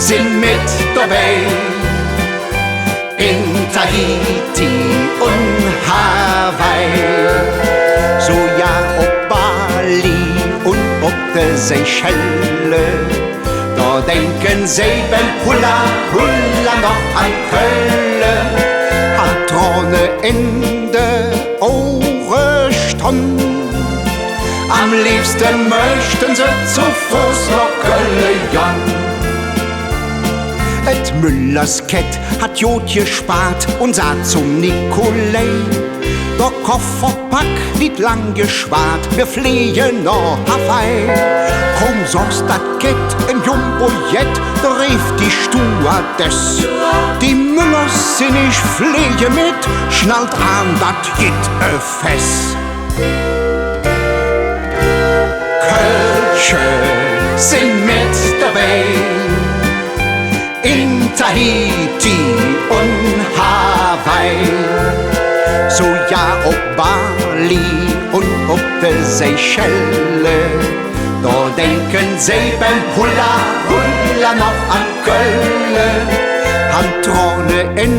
sind mit dabei. In Tahiti und Hawaii, so ja ob Bali und ob der Seychelle. Da denken sie beim Hula Hula noch an Köln. Hat Träne in der Ohren stund. Am liebsten möchten sie zu Fuß nach Köln gehen. Et Müllers Kett hat Jod gespart und sah zum Nikolai. Der Kofferpack nicht lang geschwart, wir fliehen nach Hawaii. Kaum sagst dat Kett im Jumbo-Jet, da rief die Stewardess. Die Müllers sind ich fliege mit, schnallt an dat Jit fest. Kölsche sind mit dabei. In Tahiti und Hawaii, so ja ob Bali und ob der Seychelle. Da denken sie beim Hula Hula noch an Köln. Han Träne in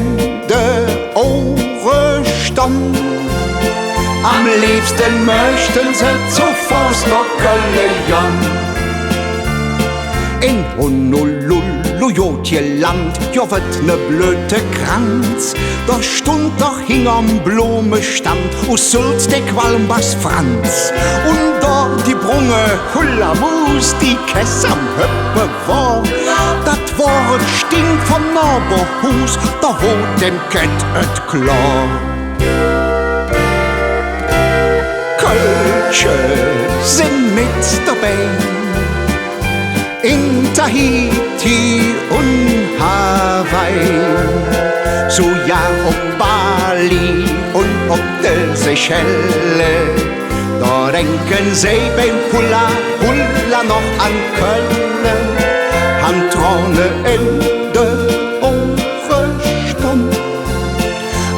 der Ohren stand. Am liebsten möchten sie zu Fuß nach Köln gehen. In Honolulu, Jotjeland, ja wird ne blöde Kranz. Da stund doch hinterm Blumenstand, Usulz de Qualmbachs Franz. Und da die Brunge Hullamus, die Kess am Höppe war. Dat war et Stink vom Nachbarhus, da wo dem Kett et klar. Kölsche sind mit dabei. In Tahiti und Hawaii, so ja ob Bali und ob der Seychelle. Da denken sie beim Hula Hula noch an Köln. Han Träne in der Ohren stand.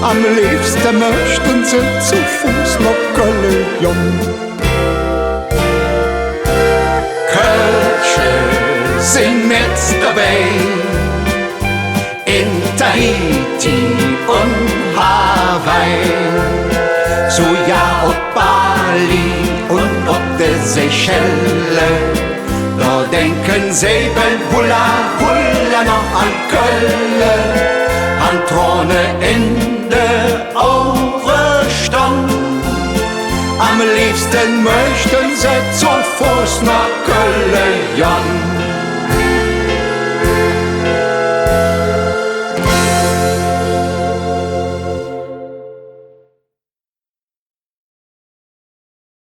Am liebsten möchten sie zu Fuß nach Köln gehen. Sind mit dabei. In Tahiti und Hawaii, so ja ob Bali und ob der Seychelle. Da denken sie beim Hula Hula noch an Köln. Han Träne in der Ohren stand. Am liebsten möchten sie zu Fuß nach Köln gehen.